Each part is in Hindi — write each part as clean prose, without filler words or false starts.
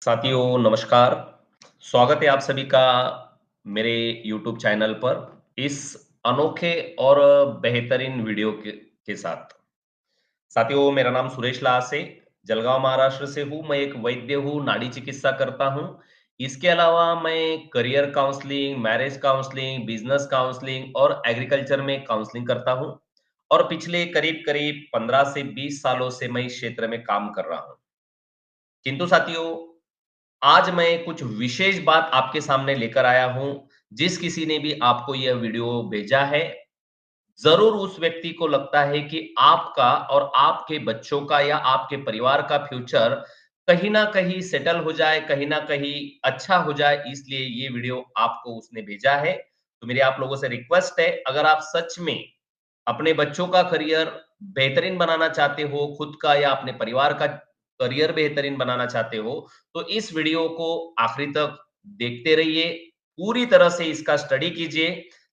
साथियों नमस्कार। स्वागत है आप सभी का मेरे यूट्यूब चैनल पर इस अनोखे और बेहतरीन वीडियो के साथ। साथियों मेरा नाम सुरेश लास है। जलगांव महाराष्ट्र से हूँ। मैं एक वैद्य हूँ, नाड़ी चिकित्सा करता हूँ। इसके अलावा मैं career counselling, marriage counselling, business counselling और एग्रीकल्चर में काउंसलिंग करता हूँ। और पिछले करीब करीब 15 से 20 सालों से मैं इस क्षेत्र में काम कर रहा हूँ। किंतु साथियों, आज मैं कुछ विशेष बात आपके सामने लेकर आया हूं। जिस किसी ने भी आपको यह वीडियो भेजा है, जरूर उस व्यक्ति को लगता है कि आपका और आपके बच्चों का या आपके परिवार का फ्यूचर कहीं ना कहीं सेटल हो जाए, कहीं ना कहीं अच्छा हो जाए, इसलिए ये वीडियो आपको उसने भेजा है। तो मेरी आप लोगों से रिक्वेस्ट है, अगर आप सच में अपने बच्चों का करियर बेहतरीन बनाना चाहते हो, खुद का या अपने परिवार का करियर बेहतरीन बनाना चाहते हो, तो इस वीडियो को आखिरी तक देखते रहिए। पूरी तरह से इसका स्टडी कीजिए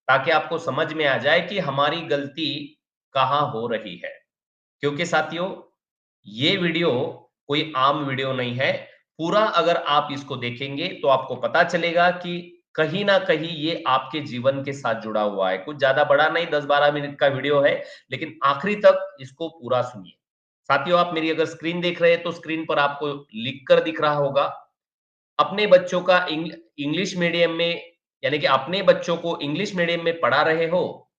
ताकि आपको समझ में आ जाए कि हमारी गलती कहाँ हो रही है। क्योंकि साथियों, ये वीडियो कोई आम वीडियो नहीं है। पूरा अगर आप इसको देखेंगे तो आपको पता चलेगा कि कहीं ना कहीं ये आपके जीवन के साथ जुड़ा हुआ है। कुछ ज्यादा बड़ा नहीं, 10-12 मिनट का वीडियो है, लेकिन आखिरी तक इसको पूरा सुनिए। साथियों, आप मेरी अगर स्क्रीन देख रहे हैं तो स्क्रीन पर आपको लिख कर दिख रहा होगा, अपने बच्चों का इंग्लिश मीडियम में, यानी कि अपने बच्चों को इंग्लिश मीडियम में पढ़ा रहे हो,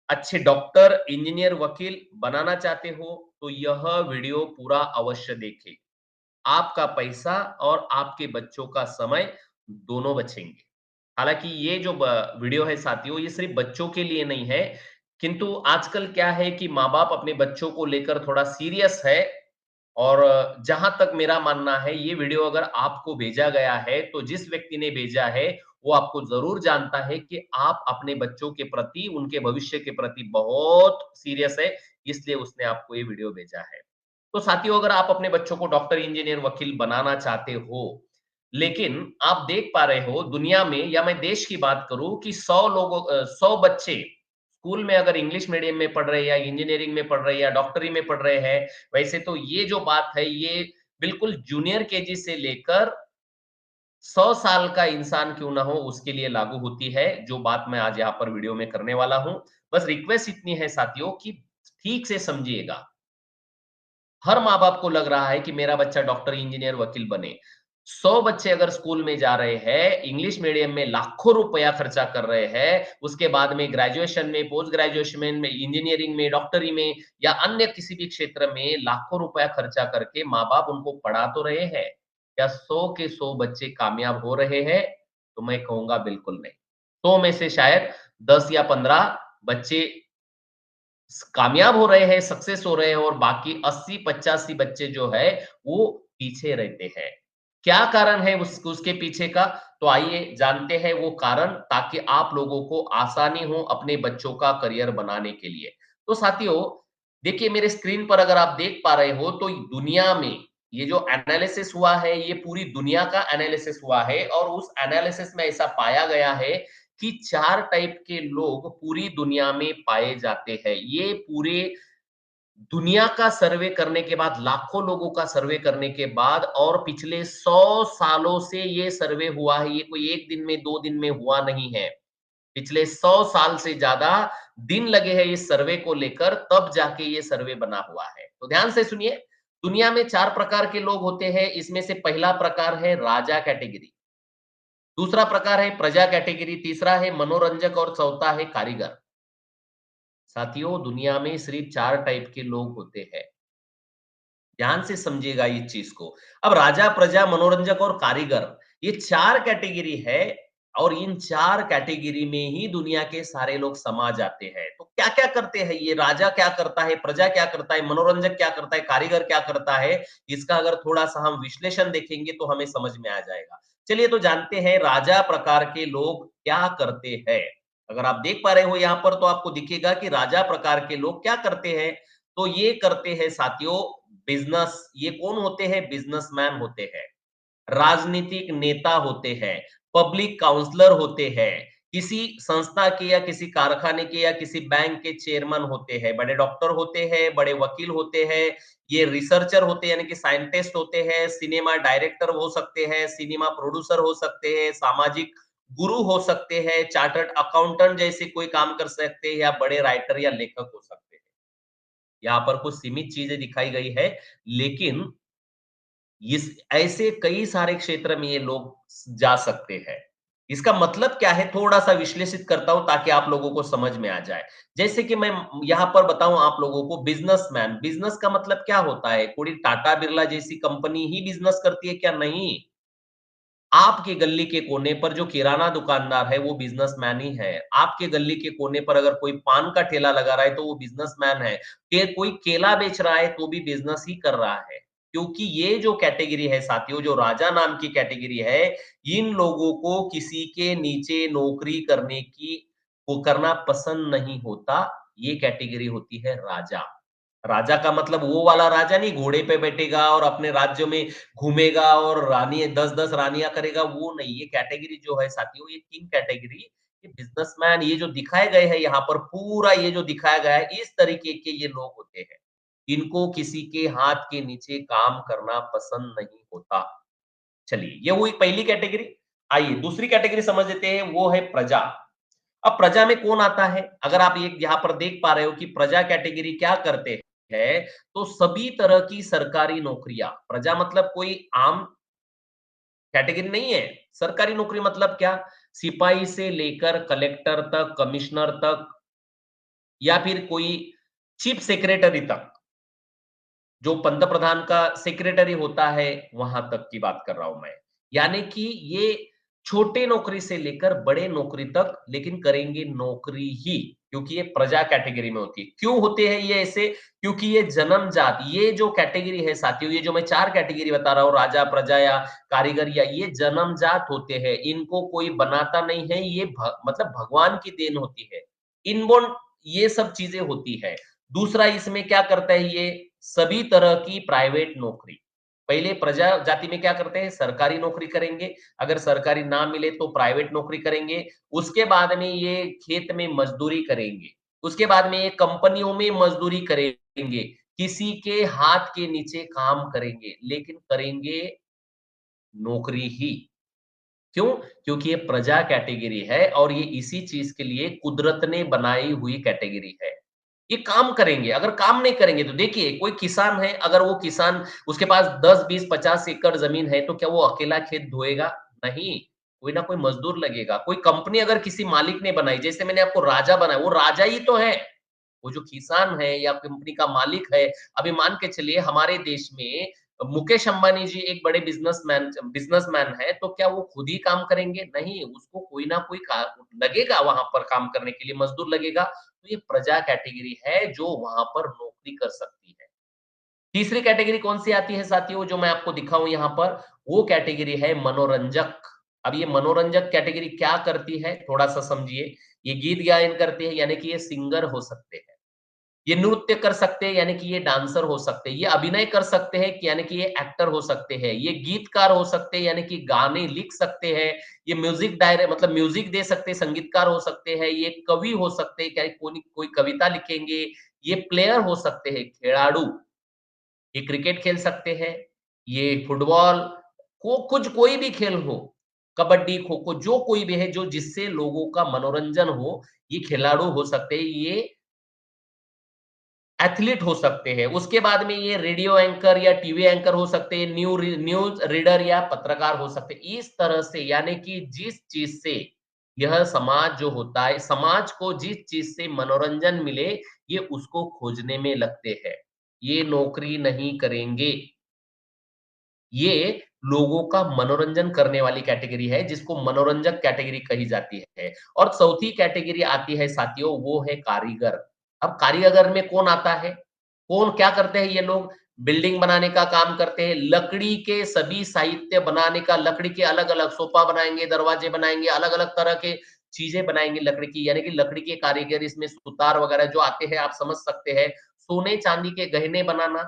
अच्छे डॉक्टर, इंजीनियर, वकील बनाना चाहते हो, तो यह वीडियो पूरा अवश्य देखें। आपका पैसा और आपके बच्चों का समय दोनों बचेंगे। हालांकि ये जो वीडियो है साथियों, ये सिर्फ बच्चों के लिए नहीं है, किंतु आजकल क्या है कि माँ बाप अपने बच्चों को लेकर थोड़ा सीरियस है। और जहां तक मेरा मानना है, ये वीडियो अगर आपको भेजा गया है तो जिस व्यक्ति ने भेजा है वो आपको जरूर जानता है कि आप अपने बच्चों के प्रति, उनके भविष्य के प्रति बहुत सीरियस है, इसलिए उसने आपको ये वीडियो भेजा है। तो साथियों, अगर आप अपने बच्चों को डॉक्टर, इंजीनियर, वकील बनाना चाहते हो, लेकिन आप देख पा रहे हो दुनिया में, या मैं देश की बात करूं कि 100 बच्चे स्कूल में अगर इंग्लिश मीडियम में पढ़ रहे हैं या इंजीनियरिंग में पढ़ रहे हैं या डॉक्टरी में पढ़ रहे हैं, वैसे तो ये जो बात है ये बिल्कुल जूनियर केजी से लेकर 100 साल का इंसान क्यों ना हो उसके लिए लागू होती है, जो बात मैं आज यहाँ पर वीडियो में करने वाला हूं। बस रिक्वेस्ट इतनी है साथियों कि ठीक से समझिएगा। हर माँ बाप को लग रहा है कि मेरा बच्चा डॉक्टर, इंजीनियर, वकील बने। 100 बच्चे अगर स्कूल में जा रहे हैं, इंग्लिश मीडियम में लाखों रुपया खर्चा कर रहे हैं, उसके बाद में ग्रेजुएशन में, पोस्ट ग्रेजुएशन में, इंजीनियरिंग में, डॉक्टरी में या अन्य किसी भी क्षेत्र में लाखों रुपया खर्चा करके माँ बाप उनको पढ़ा तो रहे हैं। क्या 100 के 100 बच्चे कामयाब हो रहे हैं? तो मैं कहूंगा बिल्कुल नहीं। 100 में से शायद 10 या 15 बच्चे कामयाब हो रहे हैं, सक्सेस हो रहे हैं, और बाकी 80-85 बच्चे जो है वो पीछे रहते हैं। क्या कारण है उसके पीछे का? तो आइए जानते हैं वो कारण, ताकि आप लोगों को आसानी हो अपने बच्चों का करियर बनाने के लिए। तो साथियों, देखिए मेरे स्क्रीन पर अगर आप देख पा रहे हो तो दुनिया में ये जो एनालिसिस हुआ है, ये पूरी दुनिया का एनालिसिस हुआ है, और उस एनालिसिस में ऐसा पाया गया है कि 4 टाइप के लोग पूरी दुनिया में पाए जाते हैं। ये पूरे दुनिया का सर्वे करने के बाद, लाखों लोगों का सर्वे करने के बाद, और पिछले 100 सालों से ये सर्वे हुआ है। ये कोई 1 दिन में, 2 दिन में हुआ नहीं है। पिछले 100 साल से ज्यादा दिन लगे हैं इस सर्वे को लेकर, तब जाके ये सर्वे बना हुआ है। तो ध्यान से सुनिए, दुनिया में 4 प्रकार के लोग होते हैं। इसमें से पहला प्रकार है राजा कैटेगरी, दूसरा प्रकार है प्रजा कैटेगरी, तीसरा है मनोरंजक और चौथा है कारीगर। साथियों, दुनिया में सिर्फ 4 टाइप के लोग होते हैं। ध्यान से समझिएगा इस चीज को। अब राजा, प्रजा, मनोरंजक और कारीगर, ये 4 कैटेगरी है, और इन 4 कैटेगरी में ही दुनिया के सारे लोग समा जाते हैं। तो क्या क्या करते हैं ये? राजा क्या करता है, प्रजा क्या करता है, मनोरंजक क्या करता है, कारीगर क्या करता है? इसका अगर थोड़ा सा हम विश्लेषण देखेंगे तो हमें समझ में आ जाएगा। चलिए तो जानते हैं राजा प्रकार के लोग क्या करते हैं। अगर आप देख पा रहे हो यहाँ पर तो आपको दिखेगा कि राजा प्रकार के लोग क्या करते हैं। तो ये करते हैं साथियों बिजनेस। ये कौन होते हैं? बिजनेसमैन होते हैं, राजनीतिक नेता होते हैं, पब्लिक काउंसलर होते हैं, किसी संस्था के या किसी कारखाने के या किसी बैंक के चेयरमैन होते हैं, बड़े डॉक्टर होते हैं, बड़े वकील होते हैं, ये रिसर्चर होते हैं यानी कि साइंटिस्ट होते हैं, सिनेमा डायरेक्टर हो सकते हैं, सिनेमा प्रोड्यूसर हो सकते हैं, सामाजिक गुरु हो सकते हैं, चार्टर्ड अकाउंटेंट जैसे कोई काम कर सकते हैं या बड़े राइटर या लेखक हो सकते हैं। यहाँ पर कुछ सीमित चीजें दिखाई गई है, लेकिन इस ऐसे कई सारे क्षेत्र में ये लोग जा सकते हैं। इसका मतलब क्या है थोड़ा-सा विश्लेषित करता हूँ ताकि आप लोगों को समझ में आ जाए। जैसे कि मैं यहाँ पर बताऊँ आप लोगों को बिज़नेसमैन, बिज़नेस का मतलब क्या होता है? कोई टाटा बिरला जैसी कंपनी ही बिज़नेस करती है क्या? नहीं। आपके गली के कोने पर जो किराना दुकानदार है, वो बिज़नेसमैन ही है। आपके गली के कोने पर अगर कोई पान का ठेला लगा रहा है, तो वो बिज़नेसमैन है। के कोई केला बेच रहा है, तो भी बिज़नेस ही कर रहा है। क्योंकि ये जो कैटेगरी है साथियों, जो राजा नाम की कैटेगरी है, इन लोगों को किसी के नीचे नौकरी करने की वो करना पसंद नहीं होता। ये कैटेगरी होती है राजा। राजा का मतलब वो वाला राजा नहीं, घोड़े पे बैठेगा और अपने राज्य में घूमेगा और रानी 10-10 रानियाँ करेगा, वो नहीं। ये कैटेगरी जो है साथियों, ये 3 कैटेगरी, ये बिज़नेसमैन ये जो दिखाए गए हैं यहाँ पर पूरा ये जो दिखाया गया है, इस तरीके के ये लोग होते हैं। इनको किसी के हाथ के नीचे काम करना पसंद नहीं होता। चलिए, ये हुई पहली कैटेगरी। आइए दूसरी कैटेगरी समझ लेते हैं, वो है प्रजा। अब प्रजा में कौन आता है? अगर आप ये यहाँ पर देख पा रहे हो कि प्रजा कैटेगरी क्या करते हैं, तो सभी तरह की सरकारी नौकरियाँ, प्रजा मतलब कोई आम कैटेगरी नहीं है। सरकारी नौकरी मतलब क्या? सिपाही से लेकर कलेक्टर तक, कमिश्नर तक या फिर कोई चीफ सेक्रेटरी तक। जो पंत प्रधान का सेक्रेटरी होता है, वहां तक की बात कर रहा हूं मैं। यानी कि ये छोटे नौकरी से लेकर बड़े नौकरी तक, लेकिन करेंगे नौकरी ही, क्योंकि ये प्रजा कैटेगरी में होती है। क्यों होते हैं ये ऐसे? क्योंकि ये जन्मजात, ये जो कैटेगरी है साथियों, ये जो मैं 4 कैटेगरी बता रहा हूँ, राजा, प्रजा या कारीगर, या ये जन्मजात होते हैं। इनको कोई बनाता नहीं है, ये मतलब भगवान की देन होती है। इनबॉर्न ये सब चीजें होती है। दूसरा इसमें क्या करता है ये? सभी तरह की प्राइवेट नौकरी। पहले प्रजा जाति में क्या करते हैं? सरकारी नौकरी करेंगे, अगर सरकारी ना मिले तो प्राइवेट नौकरी करेंगे, उसके बाद में ये खेत में मज़दूरी करेंगे, उसके बाद में ये कंपनियों में मज़दूरी करेंगे, किसी के हाथ के नीचे काम करेंगे, लेकिन करेंगे नौकरी ही। क्यों? क्योंकि ये प्रजा कैटेगरी है और ये इसी चीज़ के लिए कुदरत ने बनाई हुई कैटेगरी है। ये काम करेंगे, अगर काम नहीं करेंगे तो देखिए कोई किसान है, अगर वो किसान उसके पास 10, 20, 50 एकड़ ज़मीन है, तो क्या वो अकेला खेत धोएगा? नहीं, कोई ना कोई मज़दूर लगेगा। कोई कंपनी अगर किसी मालिक ने बनाई, जैसे मैंने आपको राजा बनाया, वो राजा ही तो है। वो जो किसान है या कंपनी का मालिक है, अभी मान के चलिए हमारे देश में मुकेश अंबानी जी एक बड़े बिज़नेसमैन है, तो क्या वो खुद ही काम करेंगे? नहीं, उसको कोई ना कोई का लगेगा वहाँ पर काम करने के लिए, मज़दूर लगेगा। तो ये प्रजा कैटेगरी है जो वहाँ पर नौकरी कर सकती है। तीसरी कैटेगरी कौन-सी आती है साथियों, जो मैं आपको दिखाऊँ यहाँ पर, वो कैटेगरी है मनोरंजक। अब ये मनोरंजक कैटेगरी क्या करती है, थोड़ा-सा समझिए। ये गीत गायन करते हैं, यानी कि ये सिंगर हो सकते हैं। ये नृत्य कर सकते हैं, यानी कि ये डांसर हो सकते हैं। ये अभिनय कर सकते हैं, यानी कि ये एक्टर हो सकते हैं। ये गीतकार हो सकते हैं, यानी कि गाने लिख सकते हैं। ये म्यूज़िक मतलब म्यूज़िक दे सकते हैं, संगीतकार हो सकते हैं। ये कवि हो सकते हैं, क्या कोई कोई कविता लिखेंगे। ये प्लेयर हो सकते हैं, खिलाड़ू। ये क्रिकेट खेल सकते हैं, ये फुटबॉल, को कुछ कोई भी खेल हो, कबड्डी, खो-खो, जो कोई भी है, जो जिससे लोगों का मनोरंजन हो, ये खिलाड़ू हो सकते हैं। ये एथलीट हो सकते हैं। उसके बाद में ये रेडियो एंकर या टीवी एंकर हो सकते हैं, न्यूज़ रीडर या पत्रकार हो सकते हैं। इस तरह से, यानी कि जिस चीज़ से यह समाज जो होता है, समाज को जिस चीज़ से मनोरंजन मिले, ये उसको खोजने में लगते हैं। ये नौकरी नहीं करेंगे। ये लोगों का मनोरंजन करने वाली कैटेगरी है, जिसको मनोरंजक कैटेगरी कही जाती है। और चौथी कैटेगरी आती है साथियों, वो है कारीगर। अब कारीगर में कौन आता है? कौन क्या करते हैं ये लोग? बिल्डिंग बनाने का काम करते हैं, लकड़ी के सभी साहित्य बनाने का, लकड़ी के अलग-अलग सोफ़ा बनाएँगे, दरवाजे बनाएँगे, अलग-अलग तरह के चीज़ें बनाएँगे लकड़ी की, यानी कि लकड़ी के कारीगर, इसमें सुतार वगैरह जो आते हैं, आप समझ सकते हैं। सोने-चांदी के गहने बनाना,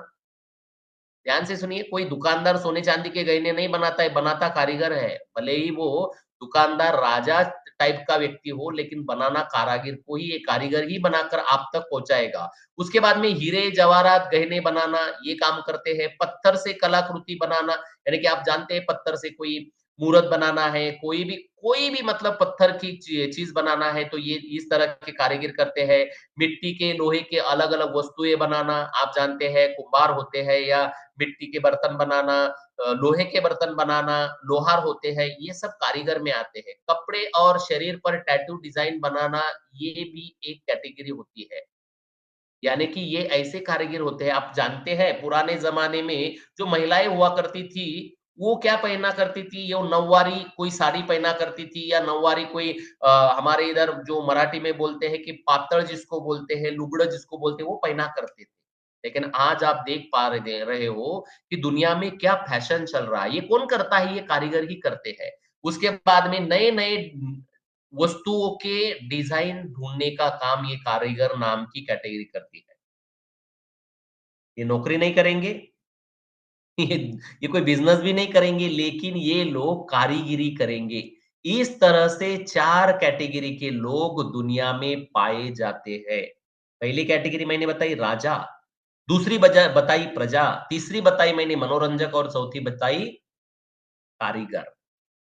ध्यान से सुनिए, कोई दुकानदार सोने-चांदी के गहने नहीं बनाता है, बनाता कारीगर है। भले ही वो दुकानदार राजा टाइप का व्यक्ति हो, लेकिन बनाना कारीगर को ही, ये कारीगर ही बनाकर आप तक पहुँचाएगा। उसके बाद में हीरे, जवाहरात, गहने बनाना, ये काम करते हैं। पत्थर से कलाकृति बनाना, यानी कि आप जानते हैं पत्थर से कोई मूरत बनाना है, कोई भी मतलब पत्थर की चीज़ बनाना है, तो ये इस तरह के कारीगर करते हैं। मिट्टी के, लोहे के अलग-अलग वस्तुएँ बनाना, आप जानते हैं कुम्हार होते हैं, या मिट्टी के बर्तन बनाना, लोहे के बर्तन बनाना, लोहार होते हैं, ये सब कारीगर में आते हैं। कपड़े और शरीर पर टैटू डिज़ाइन बनाना, ये भी एक कैटेगरी होती है। यानी कि ये ऐसे कारीगर होते हैं, आप जानते हैं पुराने ज़माने में जो महिलाएँ हुआ करती थी, वो क्या पहना करती थी, यो नऊवारी कोई साड़ी पहना करती थी, या नऊवारी कोई हमारे इधर जो मराठी में बोलते हैं कि पातळ जिसको बोलते हैं, लुगड़ं जिसको बोलते हैं, वो पहना करते थे। लेकिन आज आप देख पा रहे हो कि दुनिया में क्या फैशन चल रहा है। ये कौन करता है? ये कारीगर ही करते हैं। उसके बाद में नए-नए वस्तुओं के डिज़ाइन ढूँढने का काम ये कारीगर नाम की कैटेगरी करती है। ये नौकरी नहीं करेंगे, ये ये कोई बिज़नेस भी नहीं करेंगे, लेकिन ये लोग कारीगिरी करेंगे। इस तरह से 4 कैटेगरी के लोग दुनिया में पाए जाते हैं। पहली कैटेगरी मैंने बताई राजा, दूसरी बताई प्रजा, तीसरी बताई मैंने मनोरंजक, और चौथी बताई कारीगर।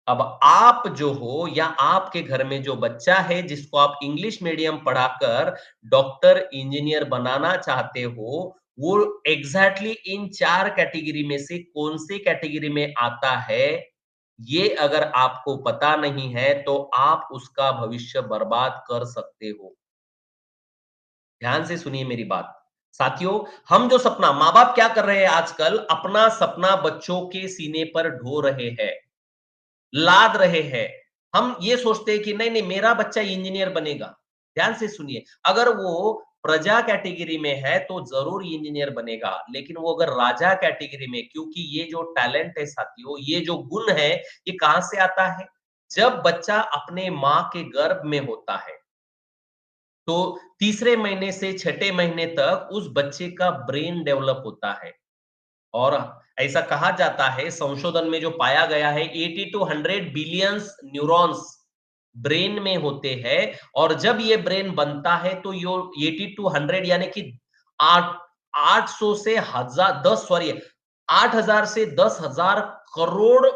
अब आप जो हो, या आपके घर में जो बच्चा है जिसको आप इंग्लिश मीडियम पढ़ाकर डॉक्टर, इंजीनियर बनाना चाहते हो, वो एग्ज़ैक्टली इन 4 कैटेगरी में से कौन से कैटेगरी में आता है, ये अगर आपको पता नहीं है, तो आप उसका भविष्य बर्बाद कर सकते हो। ध्यान से सुनिए मेरी बात। साथियों, हम जो सपना माँ-बाप क्या कर रहे हैं आजकल, अपना सपना बच्चों के सीने पर ढो रहे हैं। लाद रहे हैं। हम ये सोचते हैं कि नहीं-नहीं मेरा बच्चा इंजीनियर बनेगा। ध्यान से सुनिए, अगर वो प्रजा कैटेगरी में है तो ज़रूर इंजीनियर बनेगा, लेकिन वो अगर राजा कैटेगरी में, क्योंकि ये जो टैलेंट है साथियों, ये जो गुण है, ये कहाँ से आता है? जब बच्चा अपने माँ के गर्भ में होता है, तो तीसरे महीने से छठे महीने तक उस बच्चे का ब्रेन डेवलप होता है। और ऐसा कहा जाता है, संशोधन में जो पाया गया है, 80 टू 100 बिलियंस न्यूरॉन्स ब्रेन में होते हैं, और जब ये ब्रेन बनता है तो यो 80 टू 100 यानी कि 8 800 से हजार 10 सॉरी 8000 से 10,000 करोड़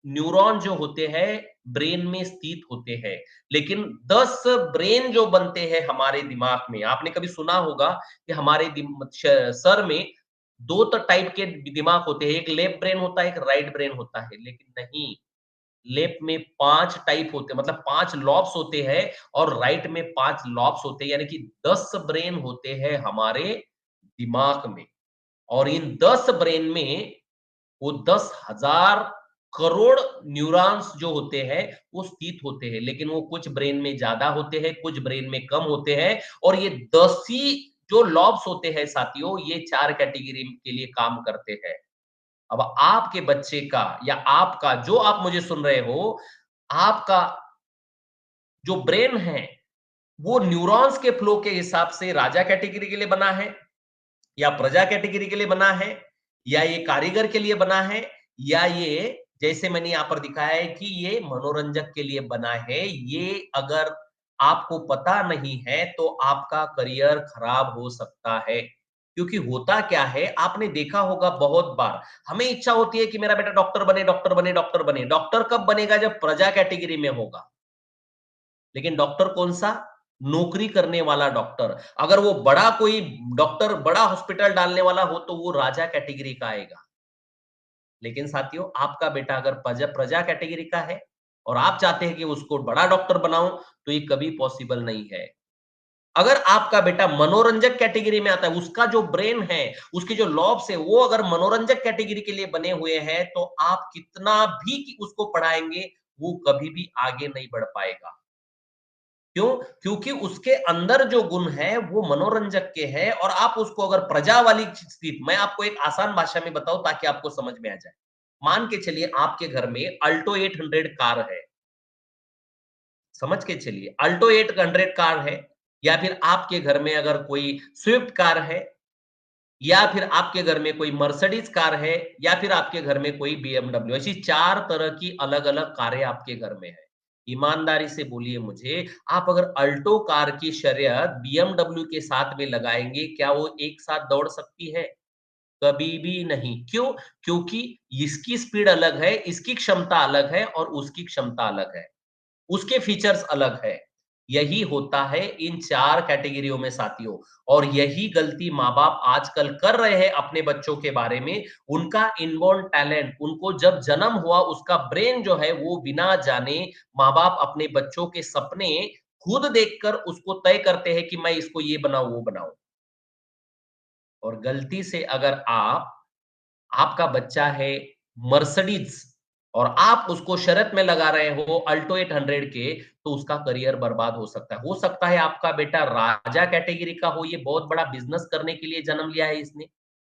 न्यूरॉन जो होते हैं ब्रेन में स्थित होते हैं। लेकिन 10 ब्रेन जो बनते हैं हमारे दिमाग में, आपने कभी सुना होगा कि हमारे सर में 2 टाइप के दिमाग होते हैं, एक लेफ्ट ब्रेन होता है, एक राइट ब्रेन होता है, लेकिन नहीं, लेफ्ट में 5 टाइप होते हैं, मतलब 5 लॉब्स होते हैं, और राइट में 5 लॉब्स होते हैं, यानी कि 10 ब्रेन होते हैं हमारे दिमाग में। और इन 10 ब्रेन में वो 10,000 करोड़ न्यूरॉन्स जो होते हैं, वो स्थित होते हैं, लेकिन वो कुछ ब्रेन में ज़्यादा होते हैं, कुछ ब्रेन में कम होते हैं, और ये 10 ही जो लॉब्स होते हैं साथियों, ये 4 कैटेगरी के लिए काम करते हैं। अब आपके बच्चे का, या आपका जो आप मुझे सुन रहे हो, आपका जो ब्रेन है, वो न्यूरॉन्स के फ्लो के हिसाब से राजा कैटेगरी के लिए बना है, या प्रजा कैटेगरी के लिए बना है, या ये कारीगर के लिए बना है, या ये जैसे मैंने यहाँ पर दिखाया है कि ये मनोरंजक के लिए बना है। ये अगर आपको पता नहीं है तो आपका करियर खराब हो सकता है। क्योंकि होता क्या है, आपने देखा होगा बहुत बार, हमें इच्छा होती है कि मेरा बेटा डॉक्टर बने, डॉक्टर बने, डॉक्टर बने। डॉक्टर कब बनेगा? जब प्रजा कैटेगरी में होगा। लेकिन डॉक्टर कौन-सा? नौकरी करने वाला डॉक्टर। अगर वो बड़ा कोई डॉक्टर, बड़ा हॉस्पिटल डालने वाला हो, तो वो राजा कैटेगरी का आएगा। लेकिन साथियों, आपका बेटा अगर प्रजा कैटेगरी का है, और आप चाहते हैं कि उसको बड़ा डॉक्टर बनाऊँ, तो ये कभी पॉसिबल नहीं है। अगर आपका बेटा मनोरंजक कैटेगरी में आता है, उसका जो ब्रेन है, उसके जो लॉब्स है, वो अगर मनोरंजक कैटेगरी के लिए बने हुए हैं, तो आप कितना भी कि उसको पढ़ाएँगे, वो कभी भी आगे नहीं बढ़ पाएगा। क्यों? क्योंकि उसके अंदर जो गुण है वो मनोरंजक के हैं, और आप उसको अगर प्रजा वाली स्थिति, मैं आपको एक आसान भाषा में बताऊँ ताकि आपको समझ में आ जाए। मान के चलिए आपके घर में अल्टो 800 कार है, समझ के चलिए अल्टो 800 कार है, या फिर आपके घर में अगर कोई स्विफ्ट कार है, या फिर आपके घर में कोई मर्सिडीज कार है, या फिर आपके घर में कोई बीएमडब्ल्यू, ऐसी 4 तरह की अलग-अलग कारें आपके घर में हैं। ईमानदारी से बोलिए मुझे, आप अगर अल्टो कार की शर्यत बीएमडब्ल्यू के साथ में लगाएँगे, क्या वो एक साथ दौड़ सकती है? कभी भी नहीं। क्यों? क्योंकि इसकी स्पीड अलग है, इसकी क्षमता अलग है और उसकी क्षमता अलग है। उसके फीचर्स अलग है। यही होता है इन 4 कैटेगरियों में साथियों, और यही गलती माँ-बाप आजकल कर रहे हैं अपने बच्चों के बारे में। उनका इनबॉर्न टैलेंट, उनको जब जन्म हुआ उसका ब्रेन जो है वो बिना जाने माँ-बाप अपने बच्चों के सपने खुद देखकर उसको तय करते हैं कि मैं इसको ये बनाऊँ, वो बनाऊँ। और गलती से अगर आपका बच्चा है मर्सिडीज और आप उसको शर्त में लगा रहे हो अल्टो 800 के, तो उसका करियर बर्बाद हो सकता है। हो सकता है आपका बेटा राजा कैटेगरी का हो, ये बहुत बड़ा बिजनेस करने के लिए जन्म लिया है इसने।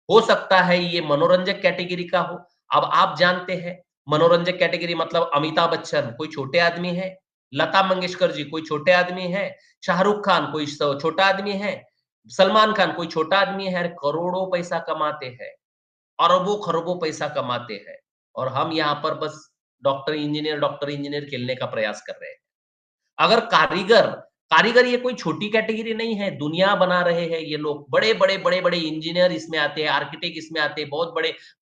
हो सकता है ये मनोरंजक कैटेगरी का हो। अब आप जानते हैं, मनोरंजक कैटेगरी मतलब अमिताभ बच्चन कोई छोटे आदमी है, लता मंगेशकर जी कोई छोटे आदमी है, शाहरुख खान कोई छोटा आदमी है, सलमान खान कोई छोटा आदमी है, अरे करोड़ों पैसा कमाते हैं। अरबों-खरबों पैसा कमाते हैं, और हम यहाँ पर बस डॉक्टर इंजीनियर खेलने का प्रयास कर रहे हैं। अगर कारीगर कारीगर ये कोई छोटी कैटेगरी नहीं है, दुनिया बना रहे हैं ये लोग। बड़े-बड़े, बड़े-बड़े इंजीनियर इसमें आते हैं, आर्किटेक्ट इसमें आते हैं, बहुत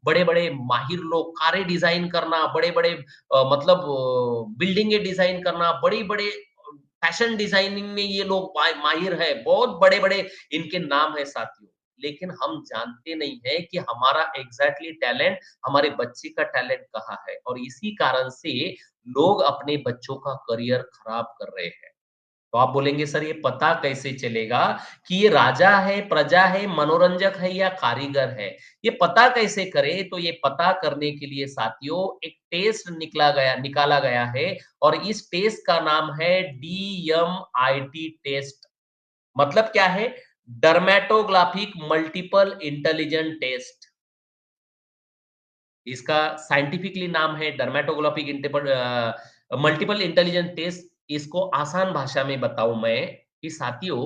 बड़े-बड़े माहिर लोग, कारें डिज़ाइन करना, बड़े-बड़े मतलब बिल्डिंगें डिज़ाइन करना, बड़ी-बड़े फैशन डिज़ाइनिंग में ये लोग माहिर है, बहुत बड़े-बड़े इनके नाम हैं साथियों। लेकिन हम जानते नहीं हैं कि हमारा एग्ज़ैक्टली टैलेंट, हमारे बच्चे का टैलेंट कहाँ है, और इसी कारण से लोग अपने बच्चों का करियर खराब कर रहे हैं। तो आप बोलेंगे सर ये पता कैसे चलेगा कि ये राजा है, प्रजा है, मनोरंजक है या कारीगर है? ये पता कैसे करें? तो ये पता करने के लिए साथियों एक टेस्ट निकाला गया है, और इस टेस्ट का नाम है डीएमआईटी टेस्ट। मतलब क्या है? डर्मेटोग्राफिक मल्टीपल इंटेलिजेंट टेस्ट। इसका साइंटिफिकली नाम है डर्मेटोग्राफिक मल्टीपल इंटेलिजेंट टेस्ट। इसको आसान भाषा में बताऊं मैं कि साथियों,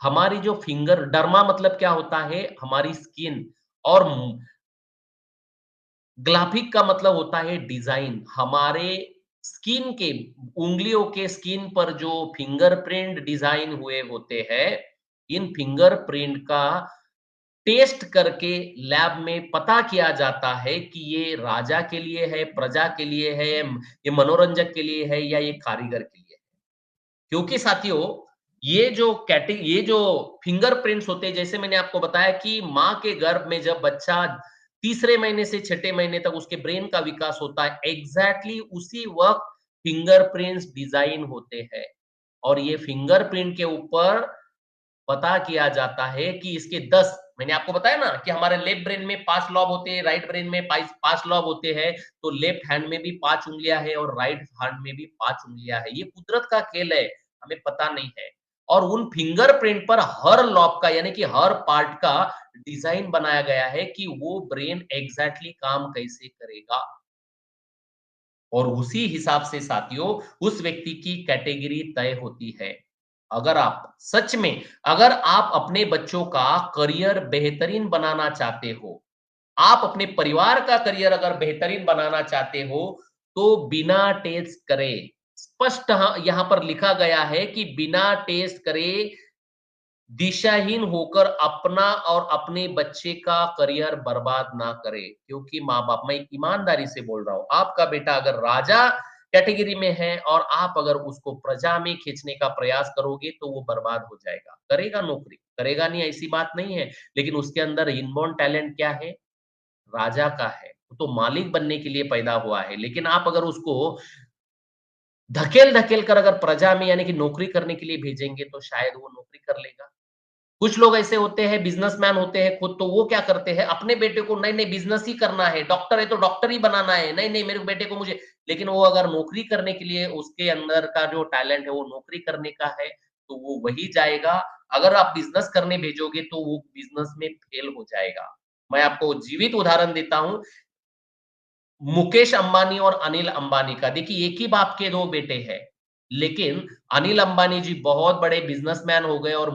हमारी जो फिंगर, डर्मा मतलब क्या होता है? हमारी स्किन, और ग्राफिक का मतलब होता है डिजाइन। हमारे स्किन के, उंगलियों के स्किन पर जो फिंगरप्रिंट डिजाइन हुए होते हैं, इन फिंगरप्रिंट का टेस्ट करके लैब में पता किया जाता है कि ये राजा के लिए है, प्रजा के लिए है, ये मनोरंजक के लिए है, या ये कारीगर के लिए है। क्योंकि साथियों, ये जो फिंगरप्रिंट्स होते हैं, जैसे मैंने आपको बताया कि माँ के गर्भ में जब बच्चा तीसरे महीने से छठे महीने तक उसके ब्रेन का विकास होता है, एग्जैक्टली उसी वक्त फिंगरप्रिंट्स डिजाइन होते हैं। और ये फिंगरप्रिंट के ऊपर पता किया जाता है कि इसके 10, मैंने आपको बताया ना कि हमारे लेफ्ट ब्रेन में 5 लॉब होते हैं, राइट ब्रेन में 5 लॉब होते हैं, तो लेफ्ट हैंड में भी 5 उँगलियाँ हैं और राइट हैंड में भी 5 उँगलियाँ हैं। ये कुदरत का खेल है, हमें पता नहीं है। और उन फिंगरप्रिंट पर हर लॉब का, यानी कि हर पार्ट का डिज़ाइन बनाया गया है कि वो ब्रेन एग्ज़ैक्टली काम कैसे करेगा। और उसी हिसाब से साथियों उस व्यक्ति की कैटेगरी तय होती है। अगर आप सच में, अगर आप अपने बच्चों का करियर बेहतरीन बनाना चाहते हो, आप अपने परिवार का करियर अगर बेहतरीन बनाना चाहते हो, तो बिना टेस्ट करे, स्पष्ट यहाँ पर लिखा गया है कि बिना टेस्ट करे, दिशाहीन होकर अपना और अपने बच्चे का करियर बर्बाद ना करे। क्योंकि माँ-बाप, मैं ईमानदारी से बोल रहा हूँ, आपका बेटा अगर राजा कैटेगरी में है और आप अगर उसको प्रजा में खींचने का प्रयास करोगे, तो वो बर्बाद हो जाएगा। करेगा नौकरी, करेगा नहीं ऐसी बात नहीं है, लेकिन उसके अंदर इनबॉर्न टैलेंट क्या है? राजा का है। वो तो मालिक बनने के लिए पैदा हुआ है, लेकिन आप अगर उसको धकेल-धकेल कर अगर प्रजा में, यानी कि नौकरी करने के लिए भेजेंगे, तो शायद वो नौकरी कर लेगा। कुछ लोग ऐसे होते हैं, बिज़नेसमैन होते हैं खुद, तो वो क्या करते हैं, अपने बेटे को नहीं-नहीं बिज़नेस ही करना है, डॉक्टर है तो डॉक्टर ही बनाना है, नहीं-नहीं मेरे बेटे को मुझे, लेकिन वो अगर नौकरी करने के लिए उसके अंदर का जो टैलेंट है वो नौकरी करने का है, तो वो वही जाएगा। अगर आप बिज़नेस करने भेजोगे तो वो बिज़नेस में फेल हो जाएगा। मैं आपको जीवित उदाहरण देता हूँ, मुकेश अंबानी और अनिल अंबानी का। देखिए एक ही बाप के 2 बेटे हैं। लेकिन अनिल अंबानी जी बहुत बड़े बिजनेसमैन हो गए और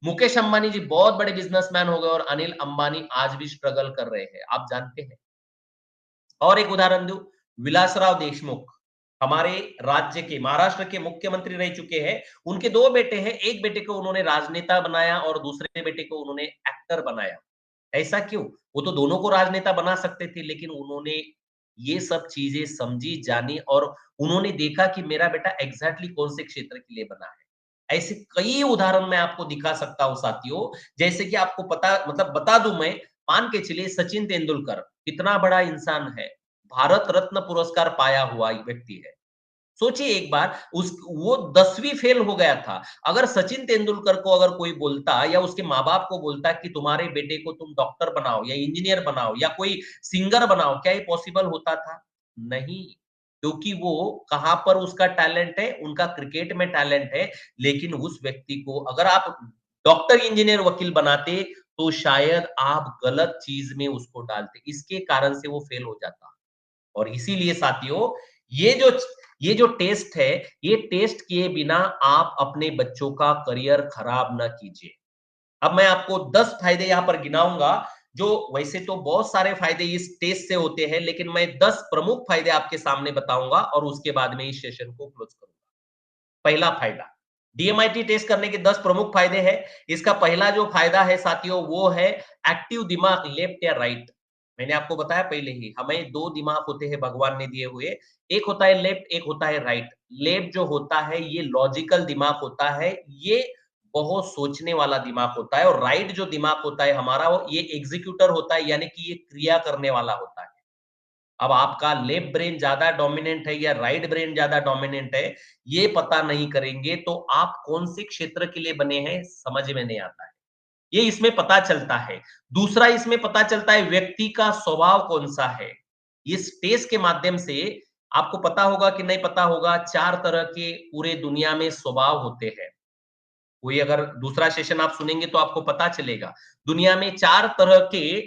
मुकेश अंबानी जी बहुत बड़े बिजनेसमैन हो गए और अनिल अंबानी आज भी स्ट्रगल कर रहे हैं, आप जानते हैं। और एक उदाहरण दूं, विलासराव देशमुख हमारे राज्य के महाराष्ट्र के मुख्यमंत्री रह चुके हैं। उनके दो बेटे हैं, एक बेटे को उन्होंने राजनेता बनाया और दूसरे बेटे को उन्होंने एक्टर बनाया। ऐसा क्यों? वो तो दोनों को राजनेता बना सकते थे, लेकिन उन्होंने ये सब चीजें समझी, जानी और उन्होंने देखा कि मेरा बेटा एग्जैक्टली कौन से क्षेत्र के लिए बना है। ऐसे कई उदाहरण मैं आपको दिखा सकता हूं साथियों। जैसे कि आपको पता मतलब बता दूं मैं, मान के चलिए सचिन तेंदुलकर कितना बड़ा इंसान है, भारत रत्न पुरस्कार पाया हुआ एक व्यक्ति है। सोचिए एक बार, उस वो 10वीं फेल हो गया था। अगर सचिन तेंदुलकर को अगर कोई बोलता या उसके माँ-बाप को बोलता कि तुम्हारे बेटे को तुम डॉक्टर बनाओ या इंजीनियर बनाओ या कोई सिंगर बनाओ, क्या ये पॉसिबल होता था? नहीं, क्योंकि वो कहाँ पर उसका टैलेंट है, उनका क्रिकेट में टैलेंट है, लेकिन उस व्यक्ति को अगर आप डॉक्टर, इंजीनियर, वकील बनाते, तो शायद आप गलत चीज़ में उसको डालते। इसके कारण से वो फेल हो जाता। और इसीलिए साथियों, ये जो ये जो टेस्ट है, ये टेस्ट किए बिना आप अपने बच्चों का करियर खराब ना कीजिए। अब मैं आपको 10 फायदे यहाँ पर गिनाऊंगा, जो वैसे तो बहुत सारे फायदे इस टेस्ट से होते हैं, लेकिन मैं 10 प्रमुख फायदे आपके सामने बताऊंगा और उसके बाद में इस सेशन को क्लोज करूंगा। पहला फायदा, डीएमआईटी टेस्ट करने के 10 प्रमुख फायदे हैं। इसका पहला जो फायदा है साथियों, वो है एक्टिव दिमाग, लेफ्ट या राइट। मैंने आपको बताया पहले ही, हमें दो दिमाग होते हैं भगवान ने दिए हुए, एक होता है लेफ्ट, एक होता है राइट। लेफ्ट जो होता है ये लॉजिकल दिमाग होता है, ये बहुत सोचने वाला दिमाग होता है, और राइट जो दिमाग होता है हमारा, वो ये एग्जीक्यूटर होता है, यानी कि ये क्रिया करने वाला होता है। अब आपका लेफ्ट ब्रेन ज्यादा डोमिनेंट है या राइट ब्रेन ज्यादा डोमिनेंट है, ये पता नहीं करेंगे तो आप कौन से क्षेत्र के लिए बने हैं समझ में नहीं आता है। ये इसमें पता चलता है। दूसरा इसमें पता चलता है व्यक्ति का स्वभाव कौन सा है। इस टेस्ट के माध्यम से आपको पता होगा कि नहीं पता होगा, 4 तरह के पूरे दुनिया में स्वभाव होते हैं। कोई अगर दूसरा सेशन आप सुनेंगे तो आपको पता चलेगा। दुनिया में 4 तरह के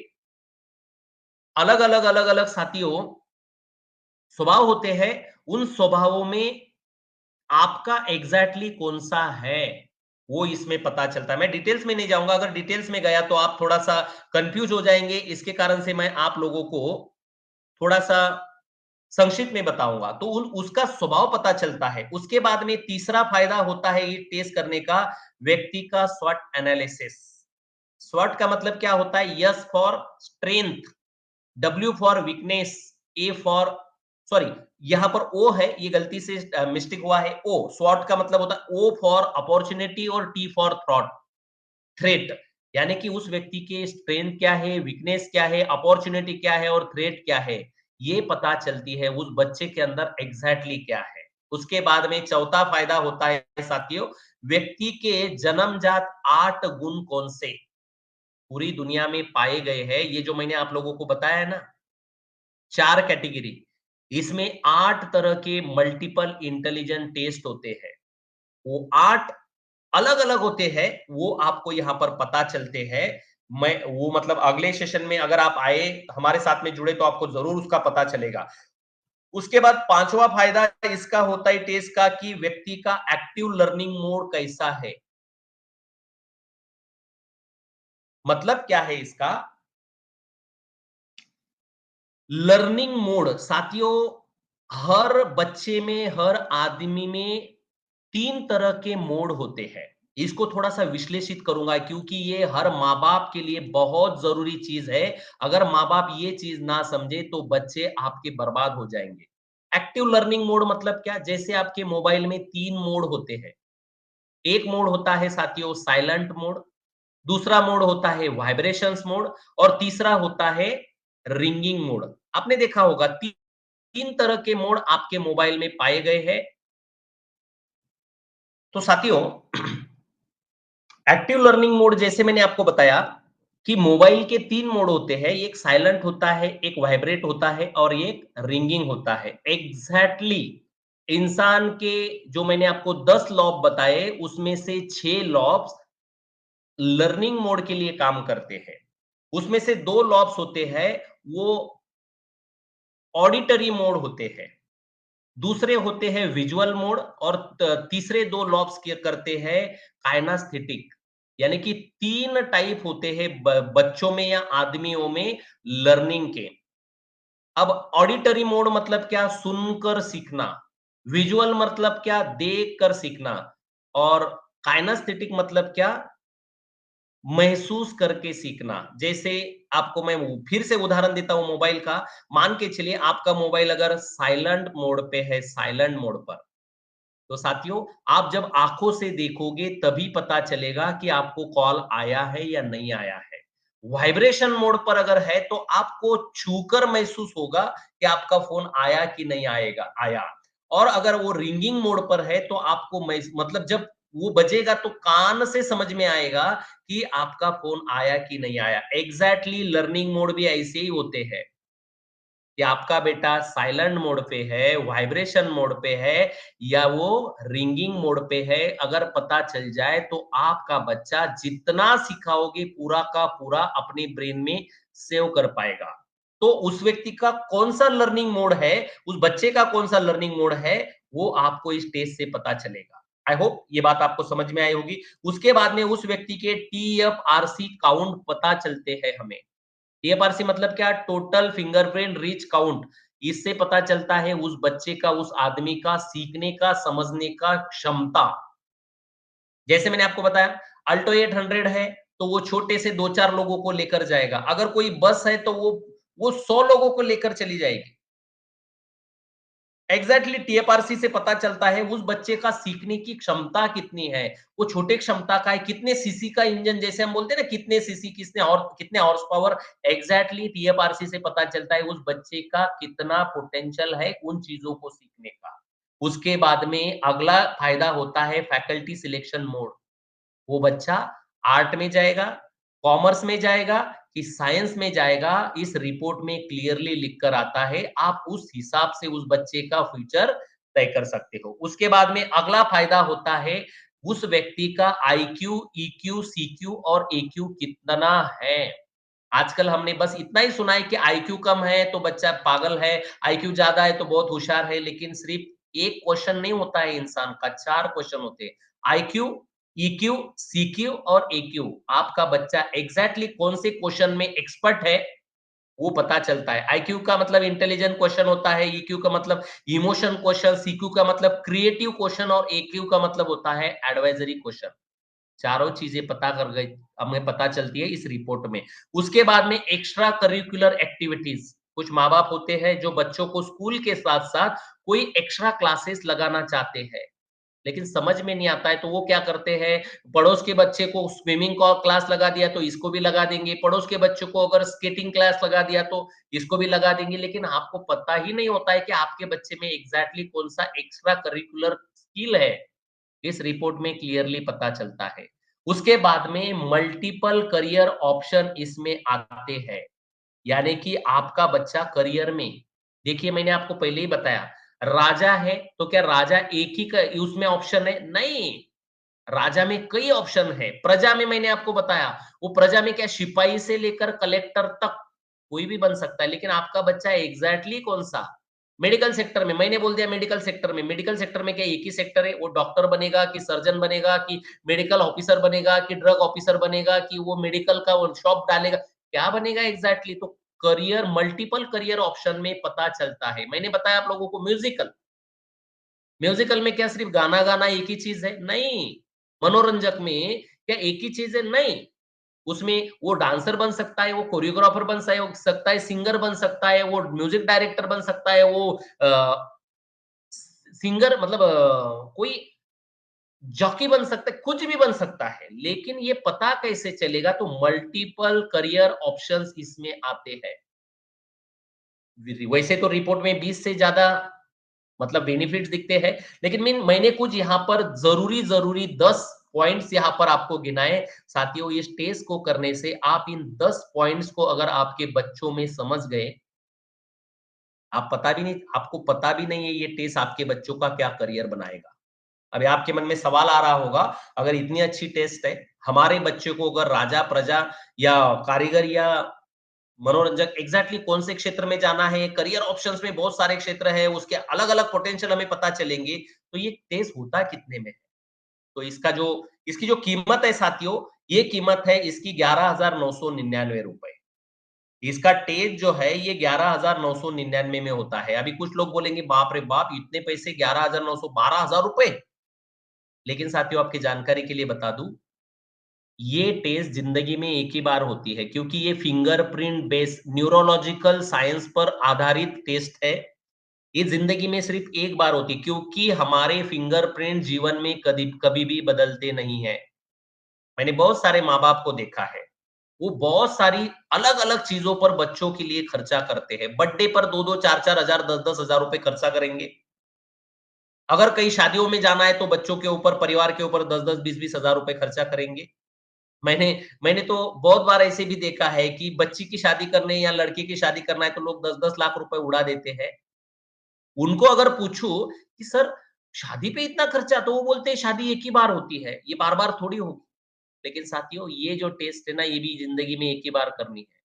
अलग-अलग अलग-अलग साथियों स्वभाव होते हैं। उन स्वभावों में आपका एग्जैक्टली कौन सा है, वो इसमें पता चलता है। मैं डिटेल्स में नहीं जाऊंगा, अगर डिटेल्स में गया तो आप थोड़ा सा कंफ्यूज हो जाएंगे। इसके कारण से मैं आप लोगों को थोड़ा सा संक्षिप्त में बताऊंगा, तो उसका स्वभाव पता चलता है। उसके बाद में तीसरा फायदा होता है ये टेस्ट करने का, व्यक्ति का स्वॉट एनालिसिस। स्वॉट का मतलब क्या होता है? Yes for strength, W for weakness, A for sorry, यहां पर ओ है, ये गलती से मिस्टेक हुआ है। ओ स्वॉट का मतलब होता है ओ फॉर अपॉर्चुनिटी और टी फॉर थ्रेट, यानी कि उस व्यक्ति के स्ट्रेंथ क्या है, वीकनेस क्या है, अपॉर्चुनिटी क्या है और थ्रेट क्या है, ये पता चलती है उस बच्चे के अंदर एग्जैक्टली क्या है। उसके बाद में चौथा फायदा होता है साथियों, व्यक्ति के जन्मजात 8 गुण कौन से पूरी दुनिया में पाए गए हैं। ये जो मैंने आप लोगों को बताया है ना, 4 कैटेगरी, इसमें 8 तरह के मल्टीपल इंटेलिजेंट टेस्ट होते हैं। वो 8 अलग-अलग होते हैं, वो आपको यहाँ पर पता चलते हैं। मैं वो मतलब अगले सेशन में अगर आप आए, हमारे साथ में जुड़े, तो आपको ज़रूर उसका पता चलेगा। उसके बाद 5वां फायदा इसका होता है टेस्ट का, कि व्यक्ति का एक्टिव लर्निंग मोड कैसा है। मतलब क्या है इसका? लर्निंग मोड साथियों, हर बच्चे में, हर आदमी में 3 तरह के मोड होते हैं। इसको थोड़ा-सा विश्लेषित करूँगा, क्योंकि ये हर माँ-बाप के लिए बहुत ज़रूरी चीज़ है। अगर माँ-बाप ये चीज़ ना समझे तो बच्चे आपके बर्बाद हो जाएँगे। एक्टिव लर्निंग मोड मतलब क्या? जैसे आपके मोबाइल में 3 मोड होते हैं। एक मोड होता है साथियों साइलेंट मोड, दूसरा मोड होता है वाइब्रेशंस मोड और तीसरा होता है रिंगिंग मोड। आपने देखा होगा 3 तरह के मोड आपके मोबाइल में पाए गए हैं। तो साथियों, एक्टिव लर्निंग मोड जैसे मैंने आपको बताया कि मोबाइल के 3 मोड होते हैं, एक साइलेंट होता है, एक वाइब्रेट होता है और एक रिंगिंग होता है। एग्जैक्टली इंसान के जो मैंने आपको 10 लॉब बताए, उसमें से 6 लॉब्स लर्निंग मोड के लिए काम करते हैं। उसमें से 2 लॉब्स होते हैं, वो ऑडिटरी मोड होते हैं। दूसरे होते हैं विजुअल मोड और तीसरे दो लॉब्स करते हैं काइनेस्थेटिक। यानी कि तीन टाइप होते हैं बच्चों में या आदमियों में लर्निंग के। अब ऑडिटरी मोड मतलब क्या? सुनकर सीखना। विजुअल मतलब क्या? देखकर सीखना। और काइनेस्थेटिक मतलब क्या? महसूस करके सीखना। जैसे आपको मैं फिर से उदाहरण देता हूं मोबाइल का। मान के चलिए आपका मोबाइल अगर साइलेंट मोड पे है, साइलेंट मोड पर, तो साथियों आप जब आंखों से देखोगे तभी पता चलेगा कि आपको कॉल आया है या नहीं आया है। वाइब्रेशन मोड पर अगर है तो आपको छूकर महसूस होगा कि आपका फोन आया कि नहीं आएगा आया। और अगर वो रिंगिंग मोड पर है तो आपको मतलब जब वो बजेगा तो कान से समझ में आएगा कि आपका फोन आया कि नहीं आया। एग्जैक्टली लर्निंग मोड भी ऐसे ही होते हैं कि आपका बेटा साइलेंट मोड पे है, वाइब्रेशन मोड पे है या वो रिंगिंग मोड पे है, अगर पता चल जाए तो आपका बच्चा जितना सिखाओगे पूरा का पूरा अपने ब्रेन में सेव कर पाएगा। तो उस व्यक्ति का कौन सा लर्निंग मोड है, उस बच्चे का कौन सा लर्निंग मोड है, वो आपको इस टेस्ट से पता चलेगा। आई होप ये बात आपको समझ में आई होगी। उसके बाद में उस व्यक्ति के TFRC काउंट पता चलते हैं हमें। टीएफआरसी मतलब क्या? Total fingerprint reach count. इससे पता चलता है उस बच्चे का, उस आदमी का सीखने का, समझने का क्षमता। जैसे मैंने आपको बताया अल्टो 800 है तो वो छोटे से दो चार लोगों को लेकर जाएगा। अगर कोई बस है तो वो 100 लोगों को लेकर चली जाएगी। एग्जैक्टली टीएफआरसी से पता चलता है उस बच्चे का सीखने की क्षमता कितनी है। वो छोटे क्षमता का है, कितने सीसी का इंजन, जैसे हम बोलते हैं ना कितने सीसी, किसने और कितने हॉर्स पावर। एग्जैक्टली टीएफआरसी से पता चलता है उस बच्चे का कितना पोटेंशियल है उन चीजों को सीखने का। उसके बाद में अगला फायदा होता है फैकल्टी सिलेक्शन मोड। वो बच्चा आर्ट में जाएगा, कॉमर्स में जाएगा कि साइंस में जाएगा, इस रिपोर्ट में क्लियरली लिखकर आता है। आप उस हिसाब से उस बच्चे का फ्यूचर तय कर सकते हो। उसके बाद में अगला फायदा होता है उस व्यक्ति का आईक्यू, ईक्यू, सीक्यू और एक्यू कितना है। आजकल हमने बस इतना ही सुना है कि आईक्यू कम है तो बच्चा पागल है, आईक्यू ज्यादा है तो बहुत होशियार है, लेकिन सिर्फ एक क्वेश्चन नहीं होता है इंसान का, चार क्वेश्चन होते हैं। आईक्यू, ईक्यू, सीक्यू और एक्यू। आपका बच्चा एग्जैक्टली कौन से क्वेश्चन में एक्सपर्ट है वो पता चलता है। आईक्यू का मतलब इंटेलिजेंट क्वेश्चन होता है, ईक्यू का मतलब इमोशन क्वेश्चन, सीक्यू का मतलब क्रिएटिव क्वेश्चन और एक्यू का मतलब होता है एडवाइजरी क्वेश्चन। चारों चीजें पता कर गई, हमें पता चलती है इस रिपोर्ट में। उसके बाद में एक्स्ट्रा करिकुलर एक्टिविटीज। कुछ माँ बाप होते हैं जो बच्चों को स्कूल के साथ साथ कोई एक्स्ट्रा क्लासेस लगाना चाहते हैं, लेकिन समझ में नहीं आता है तो वो क्या करते हैं, पड़ोस के बच्चे को स्विमिंग का क्लास लगा दिया तो इसको भी लगा देंगे, पड़ोस के बच्चों को अगर स्केटिंग क्लास लगा दिया तो इसको भी लगा देंगे। लेकिन आपको पता ही नहीं होता है कि आपके बच्चे में एग्जैक्टली कौन सा एक्स्ट्रा करिकुलर स्किल है। इस रिपोर्ट में क्लियरली पता चलता है। उसके बाद में मल्टीपल करियर ऑप्शन इसमें आते हैं। यानी कि आपका बच्चा करियर में, देखिए मैंने आपको पहले ही बताया, राजा है तो क्या राजा एक ही उसमें ऑप्शन है? नहीं, राजा में कई ऑप्शन है। प्रजा में मैंने आपको बताया, वो प्रजा में क्या सिपाही से लेकर कलेक्टर तक कोई भी बन सकता है। लेकिन आपका बच्चा एग्जैक्टली कौन सा? मेडिकल सेक्टर में, मैंने बोल दिया मेडिकल सेक्टर में। मेडिकल सेक्टर में क्या एक ही सेक्टर है? वो डॉक्टर बनेगा कि सर्जन बनेगा कि मेडिकल ऑफिसर बनेगा कि ड्रग ऑफिसर बनेगा कि वो मेडिकल का वो शॉप डालेगा, क्या बनेगा एग्जैक्टली? तो करियर, मल्टीपल करियर ऑप्शन में पता चलता है। मैंने बताया आप लोगों को म्यूजिकल, म्यूजिकल में क्या सिर्फ गाना गाना एक ही चीज है? नहीं। मनोरंजक में क्या एक ही चीज है? नहीं। उसमें वो डांसर बन सकता है, वो कोरियोग्राफर सकता है, सिंगर बन सकता है, वो म्यूजिक डायरेक्टर बन सकता है, वो सिंगर मतलब कोई जॉकी बन सकता है, कुछ भी बन सकता है। लेकिन ये पता कैसे चलेगा? तो मल्टीपल करियर ऑप्शंस इसमें आते हैं। वैसे तो रिपोर्ट में 20 से ज्यादा मतलब बेनिफिट्स दिखते हैं, लेकिन मैंने कुछ यहाँ पर जरूरी जरूरी 10 पॉइंट्स यहाँ पर आपको गिनाए। साथियों इस टेस्ट को करने से आप इन 10 पॉइंट्स को अगर आपके बच्चों में समझ गए, आप पता भी नहीं, आपको पता भी नहीं है ये टेस्ट आपके बच्चों का क्या करियर बनाएगा। अभी आपके मन में सवाल आ रहा होगा, अगर इतनी अच्छी टेस्ट है, हमारे बच्चे को अगर राजा प्रजा या कारीगर या मनोरंजक एग्जैक्टली कौन से क्षेत्र में जाना है, करियर ऑप्शंस में बहुत सारे क्षेत्र है, उसके अलग-अलग पोटेंशियल हमें पता चलेंगे, तो ये टेस्ट होता कितने में है? तो इसकी जो कीमत है साथियों, ये कीमत है इसकी ₹11,999। इसका टेस्ट जो है ये 11,999 में होता है। अभी कुछ लोग बोलेंगे बाप रे बाप! इतने पैसे 11,900 ₹12,000। लेकिन साथियों आपकी जानकारी के लिए बता दूं, ये टेस्ट जिंदगी में एक ही बार होती है क्योंकि ये फिंगरप्रिंट बेस्ड न्यूरोलॉजिकल साइंस पर आधारित टेस्ट है। ये जिंदगी में सिर्फ एक बार होती है क्योंकि हमारे फिंगरप्रिंट जीवन में कभी कभी भी बदलते नहीं है। मैंने बहुत सारे माँ बाप को देखा है, वो बहुत सारी अलग अलग चीजों पर बच्चों के लिए खर्चा करते हैं। बर्थडे पर दो दो चार चार हजार, दस दस हजार रुपए खर्चा करेंगे। अगर कहीं शादियों में जाना है तो बच्चों के ऊपर, परिवार के ऊपर दस दस बीस बीस हजार रुपए खर्चा करेंगे। मैंने मैंने तो बहुत बार ऐसे भी देखा है कि बच्ची की शादी करने या लड़के की शादी करना है तो लोग 10-10 लाख रुपए उड़ा देते हैं। उनको अगर पूछूं कि सर शादी पे इतना खर्चा, तो वो बोलते हैं शादी एक ही बार होती है, ये बार-बार थोड़ी होगी। लेकिन साथियों ये जो टेस्ट है ना, ये भी जिंदगी में एक ही बार करनी है।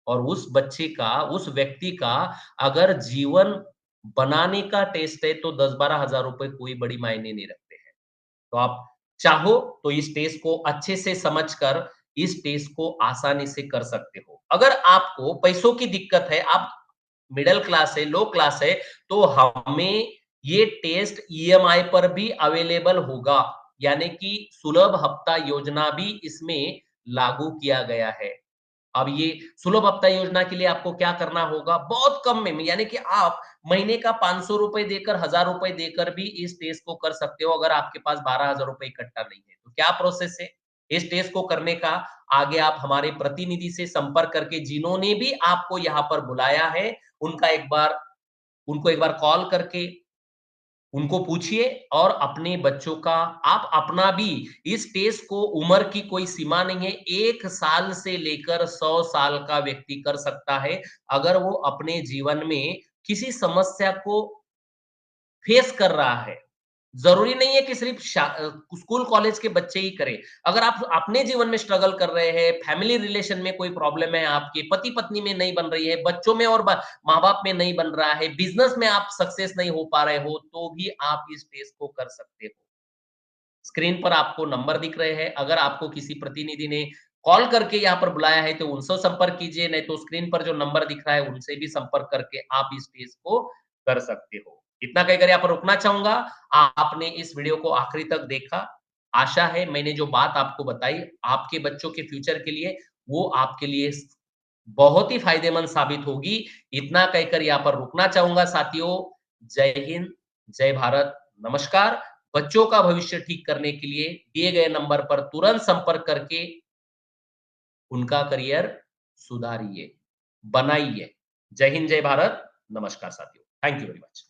और उस बच्चे का, उस व्यक्ति का अगर जीवन बनाने का टेस्ट है तो 10-12 हजार रुपए कोई बड़ी मायने नहीं रखते हैं। तो आप चाहो तो इस टेस्ट को अच्छे से समझकर इस टेस्ट को आसानी से कर सकते हो। अगर आपको पैसों की दिक्कत है, आप मिडिल क्लास है, लो क्लास है, तो हमें ये टेस्ट ईएमआई पर भी अवेलेबल होगा। यानी कि सुलभ हफ्ता योजना भी इसमें लागू किया गया है। अब ये सुलभ हफ्ता योजना के लिए आपको क्या करना होगा? बहुत कम में यानी कि आप महीने का ₹500 देकर, ₹1000 देकर भी इस टेस्ट को कर सकते हो अगर आपके पास ₹12,000 इकट्ठा नहीं है। तो क्या प्रोसेस है? इस टेस्ट को करने का आगे आप हमारे प्रतिनिधि से संपर्क करके, जिन्होंने भी आपको यहाँ पर बुलाया है, उनका एक बार उनको एक बार कॉल करके उनको पूछिए और अपने बच्चों का, आप अपना भी इस टेस्ट को, उम्र की कोई सीमा नहीं है, 1 साल से लेकर 100 साल का व्यक्ति कर सकता है, अगर वो अपने जीवन में किसी समस्या को फेस कर रहा है। ज़रूरी नहीं है कि सिर्फ़ स्कूल कॉलेज के बच्चे ही करें। अगर आप अपने जीवन में स्ट्रगल कर रहे हैं, फैमिली रिलेशन में कोई प्रॉब्लम है आपके, पति-पत्नी में नहीं बन रही है, बच्चों में और माँ-बाप में नहीं बन रहा है, बिज़नेस में आप सक्सेस नहीं हो पा रहे हो, तो भी आप इस टेस्ट को कर सकते हो। स्क्रीन पर आपको नंबर दिख रहे हैं, अगर आपको किसी प्रतिनिधि ने कॉल करके यहाँ पर बुलाया है, तो उनसे संपर्क कीजिए, नहीं तो स्क्रीन पर जो नंबर दिख रहा है, उनसे भी संपर्क करके आप इस टेस्ट को कर सकते हो। इतना कहकर यहाँ पर रुकना चाहूँगा। आपने इस वीडियो को आखिरी तक देखा। आशा है मैंने जो बात आपको बताई, आपके बच्चों के फ्यूचर के लिए, वो आपके लिए बहुत ही फ़ायदेमंद साबित होगी। इतना कहकर यहाँ पर रुकना चाहूँगा साथियों। जय हिंद, जय भारत, नमस्कार। बच्चों का भविष्य ठीक करने के लिए दिए गए नंबर पर तुरंत संपर्क करके उनका करियर सुधारिए, बनाइए। जय हिंद, जय भारत, नमस्कार साथियों। Thank you very much.